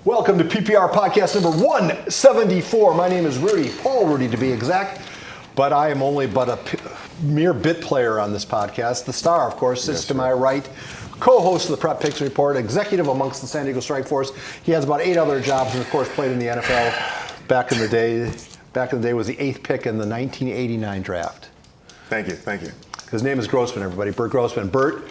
Welcome to PPR Podcast number 174. My name is Paul Rudy to be exact, but I am only but a mere bit player on this podcast. The star, of course, sits to my right, co-host of the Prep Pigskin Report, executive amongst the San Diego Strike Force. He has about 8 other jobs and, of course, played in the NFL back in the day. Back in the day was the 8th pick in the 1989 draft. Thank you. His name is Grossman, everybody. Bert Grossman. Bert,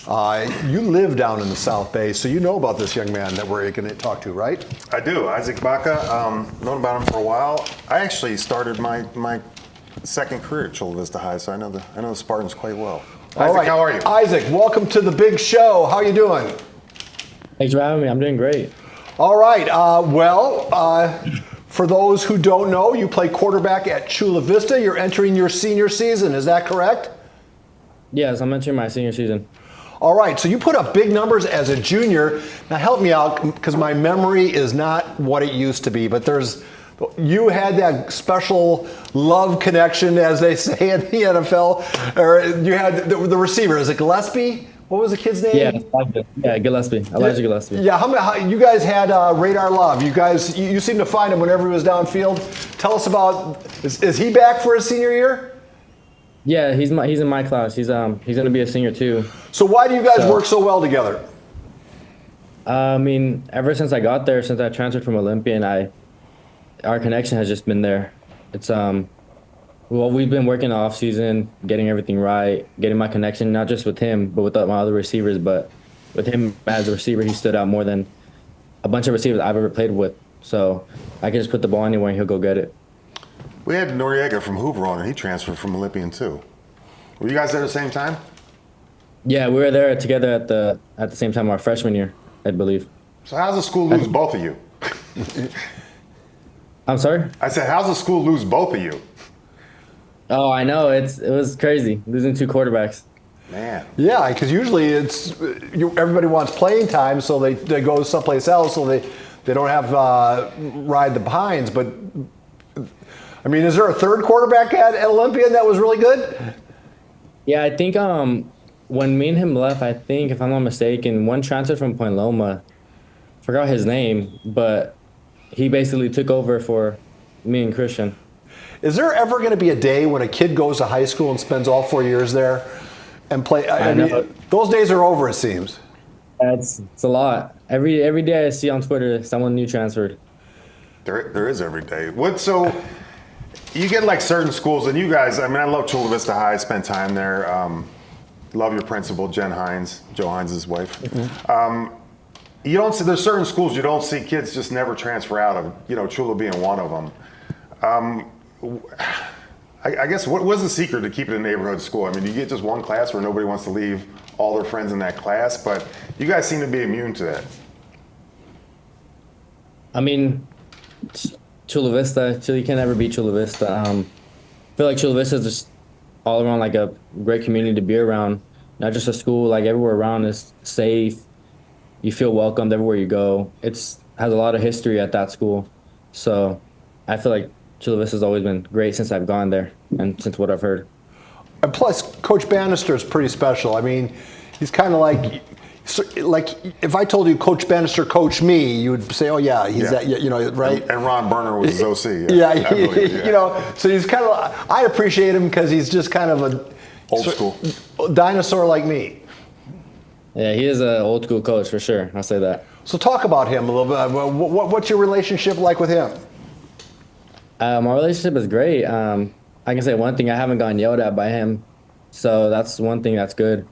you live down in the South Bay, so you know about this young man that we're going to talk to, right? I do. Izaac Bacca. Known about him for a while. I actually started my second career at Chula Vista High, so I know the Spartans quite well. All Izaac, right. how are you? Izaac, welcome to the big show. How are you doing? Thanks for having me. I'm doing great. All right. For those who don't know, you play quarterback at Chula Vista. You're entering your senior season. Is that correct? Yes, I'm entering my senior season. All right, so you put up big numbers as a junior. Now help me out, because my memory is not what it used to be, but you had that special love connection, as they say in the NFL, or you had the receiver. Is it Gillespie? What was the kid's name? Yeah, Gillespie. Elijah Gillespie. Yeah, how you guys had radar love. You seem to find him whenever he was downfield. Tell us about, is he back for his senior year? Yeah, he's in my class. He's going to be a senior too. So why do you guys work so well together? I mean, ever since I got there, since I transferred from Olympian, our connection has just been there. It's we've been working off season, getting everything right, getting my connection not just with him, but with my other receivers. But with him as a receiver, he stood out more than a bunch of receivers I've ever played with. So I can just put the ball anywhere and he'll go get it. We had Noriega from Hoover on, and he transferred from Olympian too. Were you guys there at the same time? Yeah, we were there together at the same time our freshman year, I believe. So how's the school lose both of you? I'm sorry? I said, how's the school lose both of you? Oh, I know. It was crazy losing 2 quarterbacks. Man. Yeah, because usually everybody wants playing time, so they go someplace else, so they don't have ride the behinds. But I mean, is there a third quarterback at Olympian that was really good? Yeah, I think when me and him left, I think, if I'm not mistaken, one transferred from Point Loma. Forgot his name, but he basically took over for me and Christian. Is there ever going to be a day when a kid goes to high school and spends all 4 years there and play? I mean, those days are over, it seems. It's a lot. Every day I see on Twitter someone new transferred. There is every day. So you get like certain schools, and you guys, I mean, I love Chula Vista High, spent time there. Love your principal, Jen Hines, Joe Hines' wife. Mm-hmm. You don't see, there's certain schools you don't see kids just never transfer out of, Chula being one of them. I guess what was the secret to keeping a neighborhood school? I mean, you get just one class where nobody wants to leave all their friends in that class, but you guys seem to be immune to that. I mean, Chula Vista, you can never beat Chula Vista. I feel like Chula Vista is just all around like a great community to be around. Not just a school, like everywhere around is safe. You feel welcomed everywhere you go. Has a lot of history at that school. So I feel like Chula Vista has always been great since I've gone there and since what I've heard. And plus, Coach Bannister is pretty special. I mean, he's kind of like if I told you Coach Bannister coached me, you would say, oh, yeah, he's that, right? And Ron Berner was his OC. Yeah. So he's kind of, I appreciate him because he's just kind of a old school dinosaur like me. Yeah, he is an old school coach for sure. I'll say that. So talk about him a little bit. What's your relationship like with him? My relationship is great. I can say one thing, I haven't gotten yelled at by him. So that's one thing that's good.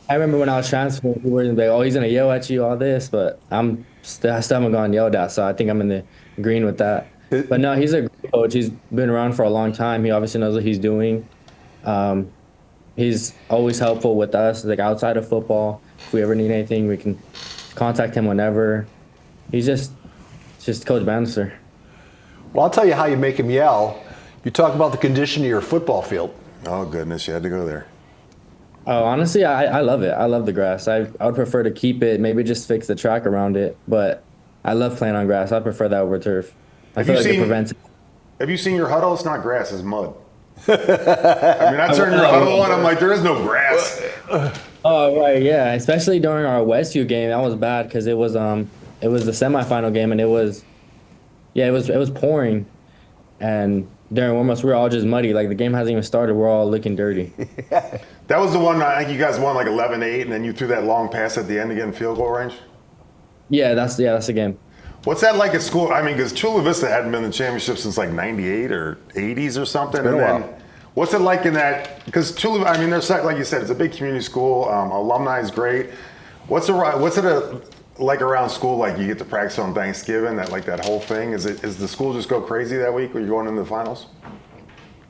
I remember when I was transferring, people were like, oh, he's going to yell at you, all this. But I still haven't gotten yelled at, so I think I'm in the green with that. But no, he's a great coach. He's been around for a long time. He obviously knows what he's doing. He's always helpful with us, like outside of football. If we ever need anything, we can contact him whenever. He's just Coach Bannister. Well, I'll tell you how you make him yell. You talk about the condition of your football field. Oh, goodness, you had to go there. Oh, honestly, I love it. I love the grass. I would prefer to keep it, maybe just fix the track around it. But I love playing on grass. I prefer that over turf. I feel like it prevents it. Have you seen your huddle? It's not grass, it's mud. I mean, I turned your huddle on. I'm like, there is no grass. Oh right, yeah. Especially during our Westview game, that was bad because it was the semifinal game and it was pouring, and during warm-ups we were all just muddy. Like the game hasn't even started, we're all looking dirty. That was the one. I think you guys won like 11-8, and then you threw that long pass at the end to get in field goal range. Yeah, that's the game. What's that like at school? I mean, because Chula Vista hadn't been in the championship since like '98 or '80s or something. It's been a while. What's it like in that? Because Chula, I mean, there's like you said, it's a big community school. Alumni is great. What's it like around school? Like you get to practice on Thanksgiving. That whole thing. Is the school just go crazy that week when you're going into the finals?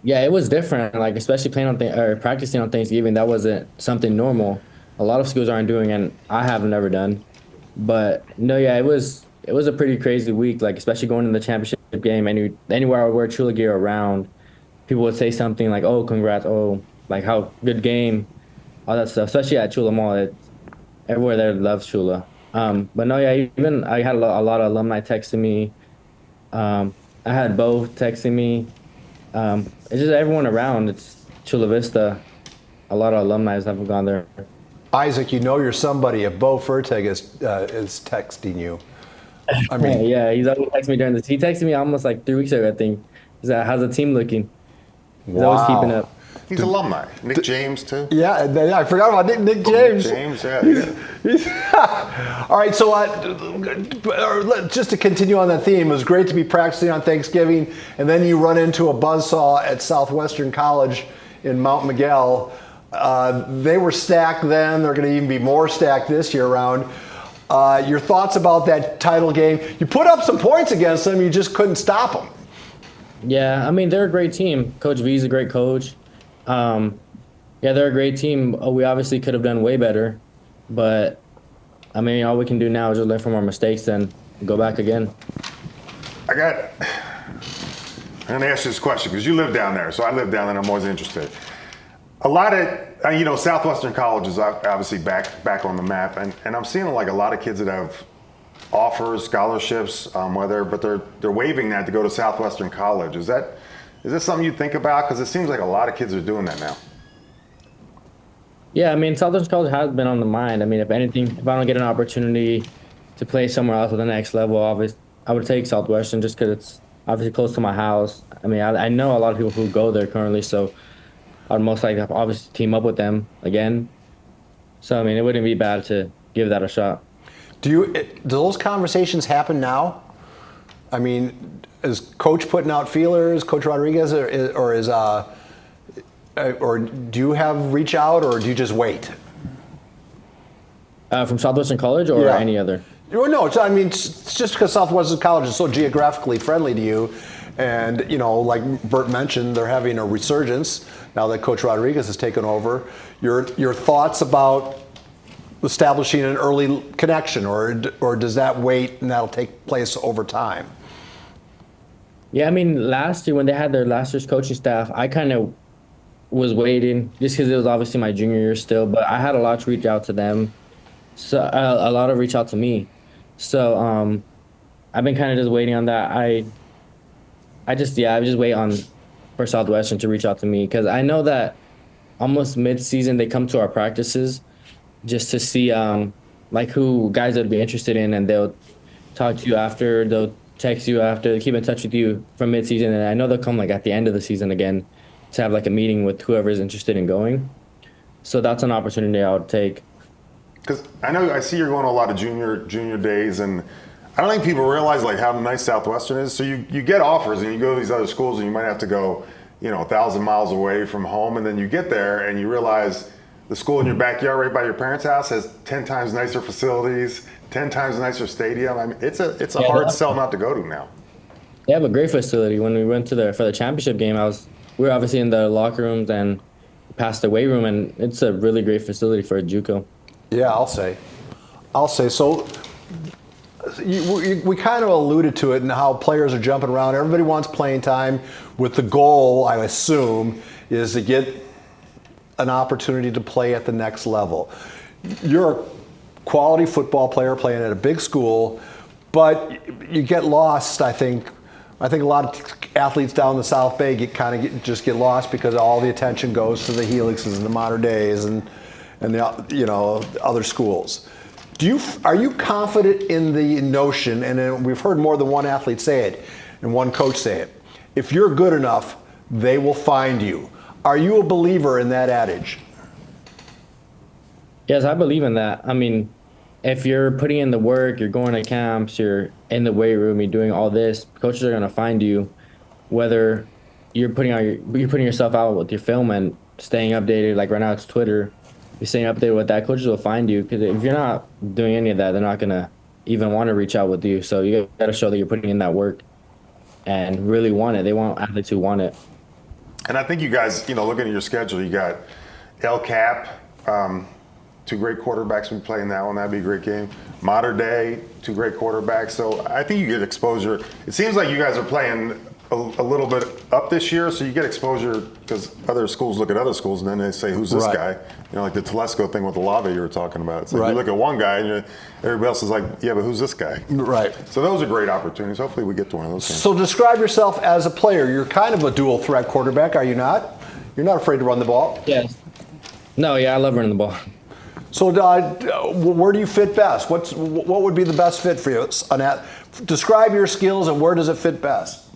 Yeah, it was different. Like especially practicing on Thanksgiving, that wasn't something normal. A lot of schools aren't doing, and I have never done. But no, yeah, it was a pretty crazy week. Like especially going in the championship game, anywhere I would wear Chula gear around, people would say something like, "Oh, congrats! Oh, like how good game," all that stuff. Especially at Chula Mall, everywhere there loves Chula. But no, yeah, even I had a lot of alumni texting me. I had Bo texting me. It's just everyone around. It's Chula Vista. A lot of alumni have gone there. Izaac, you know you're somebody if Bo Fertig is texting you. I mean, yeah, he's always texting me during this. He texted me almost like 3 weeks ago, I think. He's like, "How's the team looking?" He's always keeping up. He's alumni. Nick James too. Yeah, I forgot about Nick James. James, yeah. All right, so just to continue on that theme, it was great to be practicing on Thanksgiving, and then you run into a buzzsaw at Southwestern College in Mount Miguel. They were stacked then. They're going to even be more stacked this year round. Your thoughts about that title game? You put up some points against them. You just couldn't stop them. Yeah, I mean, they're a great team. Coach V's a great coach. Yeah, they're a great team. We obviously could have done way better. But, I mean, all we can do now is just learn from our mistakes and go back again. I'm going to ask you this question because you live down there. So I live down there and I'm always interested. A lot of, Southwestern College is obviously back on the map. And I'm seeing like a lot of kids that have offers, scholarships, but they're waiving that to go to Southwestern College. Is this something you think about? Because it seems like a lot of kids are doing that now. Yeah, I mean, Southwestern College has been on the mind. I mean, if anything, if I don't get an opportunity to play somewhere else at the next level, obviously, I would take Southwestern just because it's obviously close to my house. I mean, I know a lot of people who go there currently, so I'd most likely obviously team up with them again. So, I mean, it wouldn't be bad to give that a shot. Do those conversations happen now? I mean, is Coach putting out feelers, Coach Rodriguez, or do you have reach out, or do you just wait? From Southwestern College or any other? No, I mean, it's just because Southwestern College is so geographically friendly to you. And, like Bert mentioned, they're having a resurgence now that Coach Rodriguez has taken over. Your thoughts about establishing an early connection, or does that wait and that'll take place over time? Yeah, I mean, last year when they had their last year's coaching staff, I kind of was waiting just because it was obviously my junior year still, but I had a lot to reach out to them. So a lot of reach out to me. So I've been kind of just waiting on that. I just wait for Southwestern to reach out to me because I know that almost mid-season they come to our practices just to see like who guys would be interested in, and they'll talk to you after, they'll text you after, keep in touch with you from mid-season, and I know they'll come like at the end of the season again to have like a meeting with whoever is interested in going. So that's an opportunity I would take. Because I see you're going to a lot of junior days, and I don't think people realize like how nice Southwestern is. So you get offers and you go to these other schools and you might have to go, 1,000 miles away from home, and then you get there and you realize the school in your backyard right by your parents' house has 10 times nicer facilities, 10 times nicer stadium. I mean, it's a hard sell not to go to now. They have a great facility. When we went for the championship game, we were obviously in the locker rooms and past the weight room, and it's a really great facility for a JUCO. Yeah, I'll say. So we kind of alluded to it and how players are jumping around. Everybody wants playing time with the goal, I assume, is to get an opportunity to play at the next level. You're a quality football player playing at a big school, but you get lost, I think, I think a lot of athletes down the South Bay just get lost because all the attention goes to the Helixes and the Modern Days and the other schools. Are you confident in the notion, and we've heard more than one athlete say it and one coach say it, if you're good enough, they will find you. Are you a believer in that adage? Yes, I believe in that. I mean, if you're putting in the work, you're going to camps, you're in the weight room, you're doing all this, coaches are going to find you, whether you're putting yourself out with your film and staying updated. Like right now it's Twitter. You're staying updated with that, coaches will find you, because if you're not doing any of that, they're not going to even want to reach out with you. So you got to show that you're putting in that work and really want it. They want athletes who want it. And I think you guys, looking at your schedule, you got El Cap, 2 great quarterbacks. We play in that one. That'd be a great game. Modern Day, 2 great quarterbacks. So I think you get exposure. It seems like you guys are playing a little bit up this year, so you get exposure because other schools look at other schools and then they say, who's this guy? Like the Telesco thing with the lava you were talking about. It's like you look at one guy and everybody else is like, yeah, but who's this guy? Right. So those are great opportunities. Hopefully we get to one of those things. So describe yourself as a player. You're kind of a dual threat quarterback, are you not? You're not afraid to run the ball? Yes. No, yeah, I love running the ball. So where do you fit best? What would be the best fit for you? Describe your skills and where does it fit best?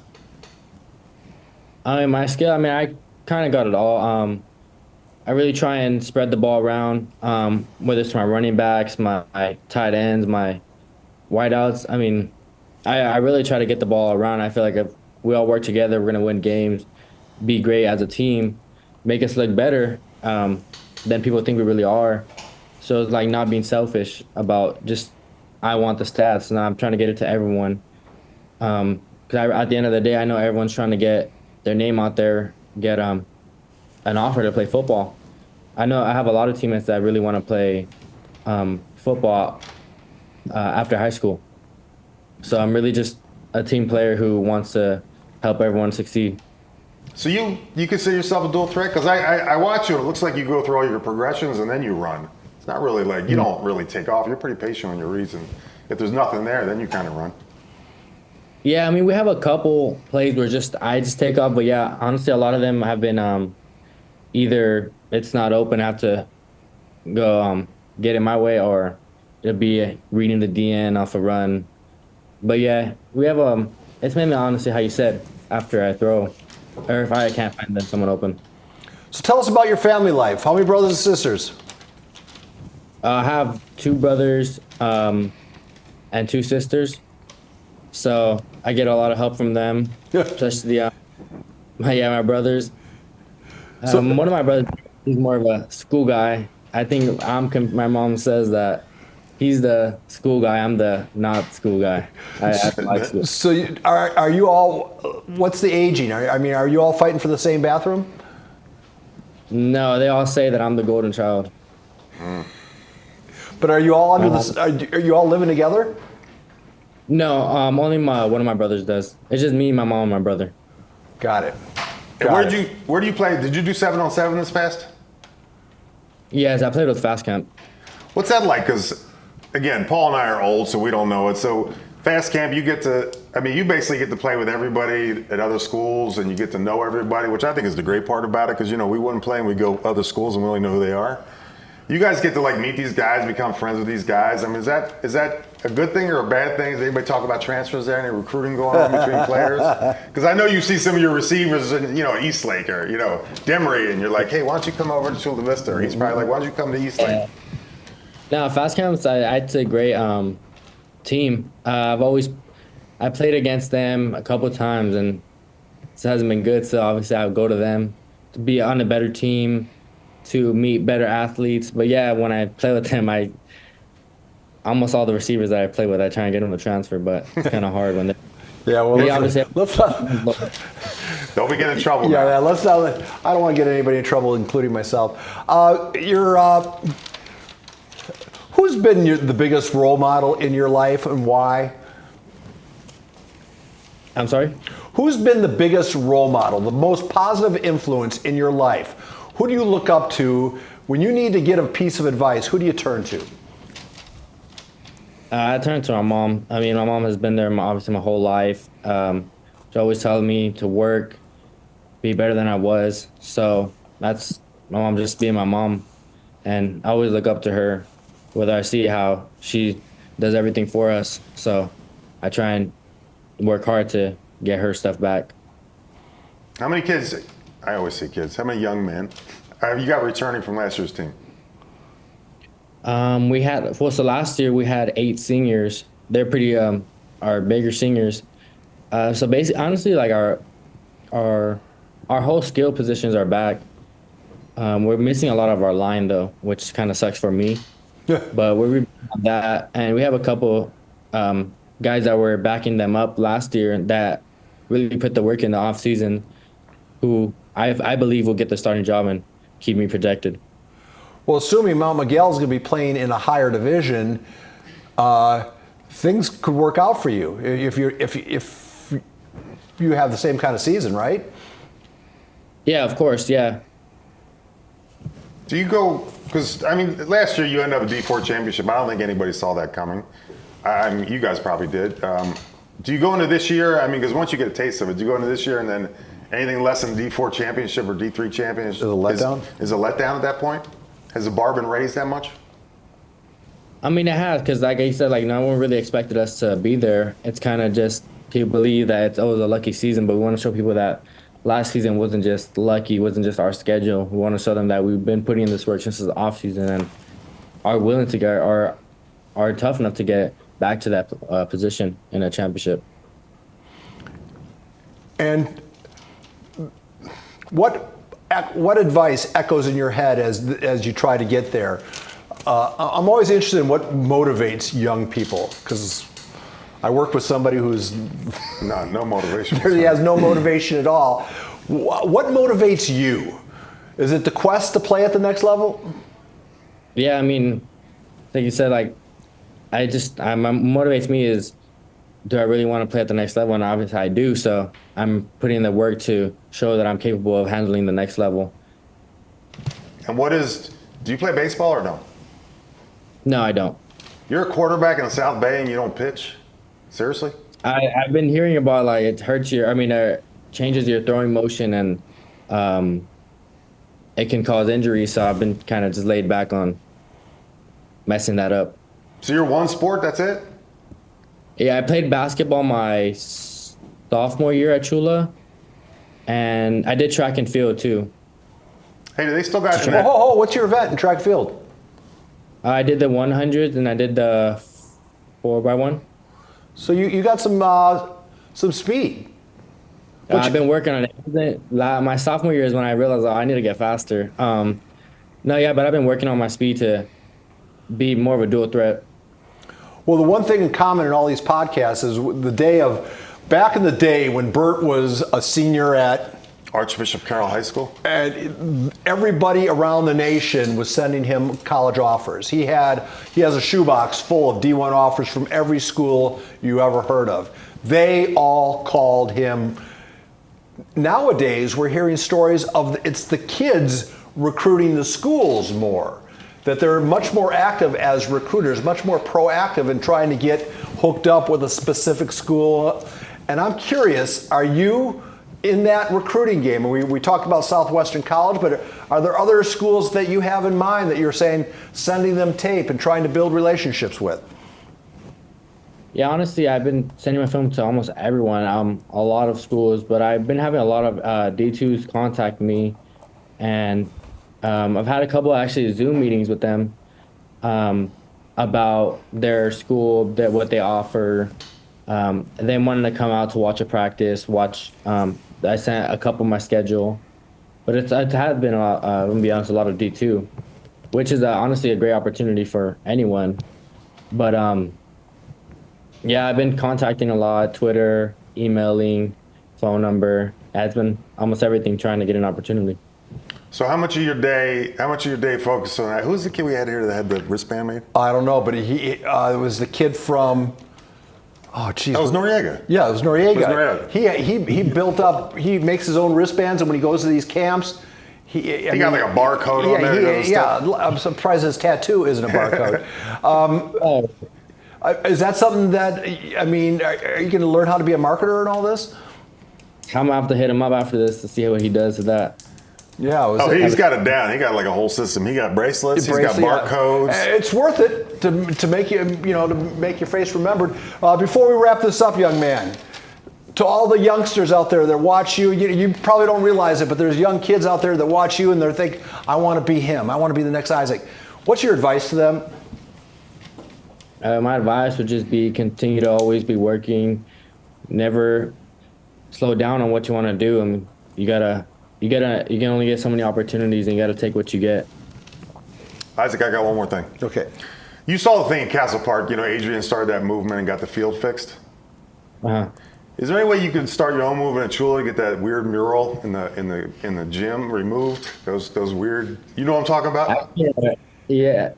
My skill, I kind of got it all. I really try and spread the ball around, whether it's to my running backs, my tight ends, my wideouts. I really try to get the ball around. I feel like if we all work together, we're going to win games, be great as a team, make us look better than people think we really are. So it's like not being selfish about just, I want the stats, and I'm trying to get it to everyone. Because at the end of the day, I know everyone's trying to get their name out there, get an offer to play football. I know I have a lot of teammates that really want to play football after high school. So I'm really just a team player who wants to help everyone succeed. So you consider yourself a dual threat? Because I watch you, and it looks like you go through all your progressions and then you run. It's not really like, you don't really take off. You're pretty patient on your reads, and if there's nothing there, then you kind of run. Yeah, we have a couple plays where I just take off, but yeah, honestly, a lot of them have been either it's not open, I have to go get it my way, or it'll be reading the DN off a run. But yeah, we have it's mainly honestly how you said, after I throw, or if I can't find someone open. So tell us about your family life. How many brothers and sisters? I have 2 brothers and 2 sisters. So I get a lot of help from them, especially my brothers. One of my brothers is more of a school guy. I think my mom says that he's the school guy. I'm the not school guy. I like school. So are you all? What's the aging? Are you all fighting for the same bathroom? No, they all say that I'm the golden child. But are you all under this? Are you all living together? No, only one of my brothers does. It's just me, my mom, and my brother. Got it. And where do you play? Did you do 7-on-7 this past? Yes, I played with Fast Camp. What's that like? Because again, Paul and I are old, so we don't know it. So Fast Camp, you basically get to play with everybody at other schools, and you get to know everybody, which I think is the great part about it. Because we wouldn't play and we go other schools and we only know who they are. You guys get to meet these guys, become friends with these guys. Is that a good thing or a bad thing? Does anybody talk about transfers there? Any recruiting going on between players? Because I know you see some of your receivers in Eastlake or Demery, and you're like, hey, why don't you come over to Chula Vista? Or he's probably like, why don't you come to Eastlake? No, Fast Camp's it's a great team. I played against them a couple times and it hasn't been good. So obviously I would go to them to be on a better team, to meet better athletes. But yeah, when I play with them, almost all the receivers that I play with, I try and get them to transfer, but it's kind of hard when they. Yeah, well, let's not. Don't be getting in trouble. Yeah, let's not. I don't want to get anybody in trouble, including myself. Who's been the biggest role model in your life and why? I'm sorry? Who's been the biggest role model, the most positive influence in your life? Who do you look up to when you need to get a piece of advice? Who do you turn to? I turn to my mom. My mom has been there obviously my whole life. She's always telling me to work, be better than I was. So that's my mom just being my mom. And I always look up to her, whether I see how she does everything for us. So I try and work hard to get her stuff back. How many kids, I always say kids, how many young men have you got returning from last year's team? So last year we had 8 seniors. They're pretty, our bigger seniors. So basically, honestly, like our whole skill positions are back. We're missing a lot of our line though, which kind of sucks for me. Yeah. But we're rebuilding that, and we have a couple guys that were backing them up last year that really put the work in the off season, who I believe will get the starting job and keep me protected. Well, assuming Mount Miguel's going to be playing in a higher division, things could work out for you if you have the same kind of season, right? Yeah, of course. Yeah. Do you go, because, I mean, last year you ended up a D4 championship. I don't think anybody saw that coming. I mean, you guys probably did. Do you go into this year, I mean, because once you get a taste of it, do you go into this year and then anything less than D4 championship or D3 championship? Is it a letdown? Is it a letdown at that point? Has the bar been raised that much? I mean, it has, because like I said, like no one really expected us to be there. It's kind of just people believe that it was a lucky season, but we want to show people that last season wasn't just lucky, wasn't just our schedule. We want to show them that we've been putting in this work since the off season and are willing to get, are tough enough to get back to that position in a championship. And what advice echoes in your head as you try to get there? I'm always interested in what motivates young people, because I work with somebody who's no motivation. He has no motivation at all. What motivates you? Is it the quest to play at the next level? Yeah, I mean, like you said, like what motivates me is, do I really want to play at the next level? And obviously I do, so I'm putting in the work to show that I'm capable of handling the next level. And do you play baseball or no? No, I don't. You're a quarterback in the South Bay and you don't pitch? Seriously? I've been hearing about like it hurts changes your throwing motion and it can cause injuries, so I've been kind of just laid back on messing that up. So you're one sport, that's it? Yeah, I played basketball my sophomore year at Chula, and I did track and field too. Hey, do they still got What's your event in track field? I did the 100s and I did the 4x1. So you got some speed. I've been working on it. My sophomore year is when I realized I need to get faster. But I've been working on my speed to be more of a dual threat. Well, the one thing in common in all these podcasts is back in the day when Bert was a senior at Archbishop Carroll High School, and everybody around the nation was sending him college offers. He has a shoebox full of D1 offers from every school you ever heard of. They all called him. Nowadays, we're hearing stories of it's the kids recruiting the schools more, that they're much more active as recruiters, much more proactive in trying to get hooked up with a specific school. And I'm curious, are you in that recruiting game? And we talked about Southwestern College, but are there other schools that you have in mind that you're saying sending them tape and trying to build relationships with? Yeah, honestly, I've been sending my film to almost everyone, a lot of schools, but I've been having a lot of D2s contact me, and I've had a couple actually Zoom meetings with them about their school, what they offer. They wanted to come out to watch a practice, I sent a couple my schedule, but it has been, I'm going to be honest, a lot of D2, which is honestly a great opportunity for anyone. But yeah, I've been contacting a lot, Twitter, emailing, phone number. It's been almost everything trying to get an opportunity. So how much of your day focused on that? Who's the kid we had here that had the wristband made? I don't know, but it was the kid from, oh, geez. That was Noriega. Yeah, it was Noriega. He built up, he makes his own wristbands, and when he goes to these camps, he got like a barcode on there. I'm surprised his tattoo isn't a barcode. Is that something that, I mean, are you going to learn how to be a marketer and all this? I'm gonna have to hit him up after this to see what he does to that. Yeah. He's got it down. He got like a whole system. He got bracelets. He's got barcodes. It's worth it to make to make your face remembered. Before we wrap this up, young man, to all the youngsters out there that watch you, you probably don't realize it, but there's young kids out there that watch you and they're thinking, I want to be him. I want to be the next Izaac. What's your advice to them? My advice would just be continue to always be working, never slow down on what you want to do. I mean, you can only get so many opportunities, and you got to take what you get. Izaac, I got one more thing. Okay. You saw the thing in Castle Park. Adrian started that movement and got the field fixed. Is there any way you could start your own movement at Chula, get that weird mural in the gym removed? Those weird. You know what I'm talking about? Yeah.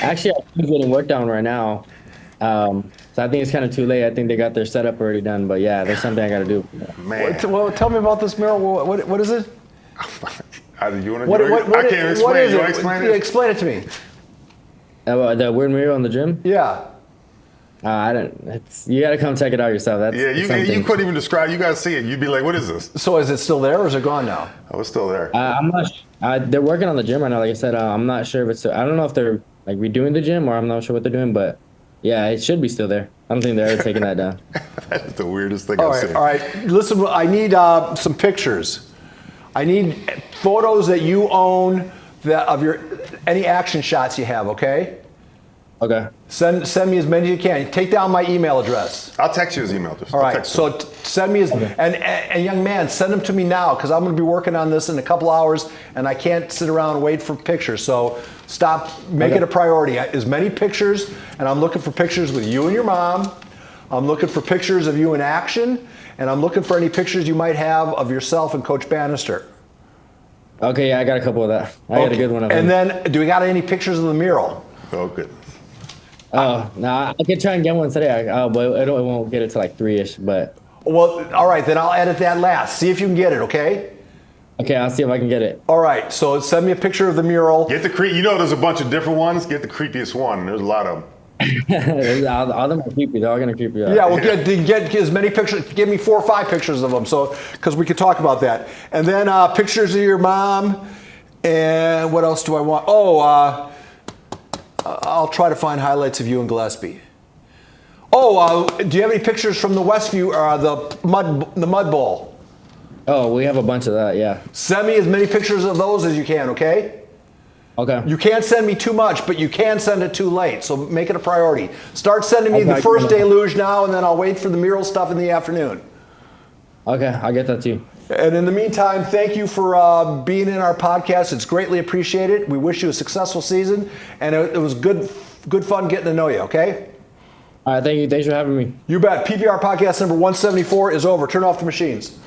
Actually, I'm getting work down right now. So I think it's kind of too late. I think they got their setup already done. But yeah, there's something I got to do. Man. Well, tell me about this mural. What is it? You want to do it? I can't explain it. You want to explain it? Explain it to me. The weird mural in the gym? Yeah. I don't. You got to come check it out yourself. You couldn't even describe. You got to see it. You'd be like, "What is this?" So is it still there, or is it gone now? Oh, it's still there. I'm not. They're working on the gym right now. Like I said, I'm not sure if it's. I don't know if they're like redoing the gym, or I'm not sure what they're doing. But yeah, it should be still there. I don't think they're ever taking that down. That's the weirdest thing I've seen. All right. Listen, I need some pictures. I need photos that you own of your any action shots you have. Okay. Okay. Send me as many as you can. Take down my email address. I'll text you his email address. All right. So send me and young man, send them to me now because I'm going to be working on this in a couple hours and I can't sit around and wait for pictures. So make it a priority. As many pictures, and I'm looking for pictures with you and your mom. I'm looking for pictures of you in action, and I'm looking for any pictures you might have of yourself and Coach Bannister. Okay. Yeah, I got a couple of that. I got a good one of them. And then, do we got any pictures of the mural? Oh, goodness. Oh, no, I could try and get one today. But it won't get it to like 3-ish. But well, all right, then I'll edit that last. See if you can get it, okay? Okay, I'll see if I can get it. All right, so send me a picture of the mural. Get the there's a bunch of different ones. Get the creepiest one. There's a lot of them. all them are creepy. They're all gonna creep you out. Yeah, well, get as many pictures. Give me 4 or 5 pictures of them, so because we could talk about that. And then pictures of your mom. And what else do I want? I'll try to find highlights of you and Gillespie. Do you have any pictures from the Westview or the mud bowl? Oh, we have a bunch of that. Yeah. Send me as many pictures of those as you can. Okay. Okay. You can't send me too much, but you can send it too late. So make it a priority. Start sending me the first deluge now, and then I'll wait for the mural stuff in the afternoon. Okay, I'll get that to you. And in the meantime, thank you for being in our podcast. It's greatly appreciated. We wish you a successful season, and it was good fun getting to know you, okay? All right, thank you. Thanks for having me. You bet. PPR Podcast number 174 is over. Turn off the machines.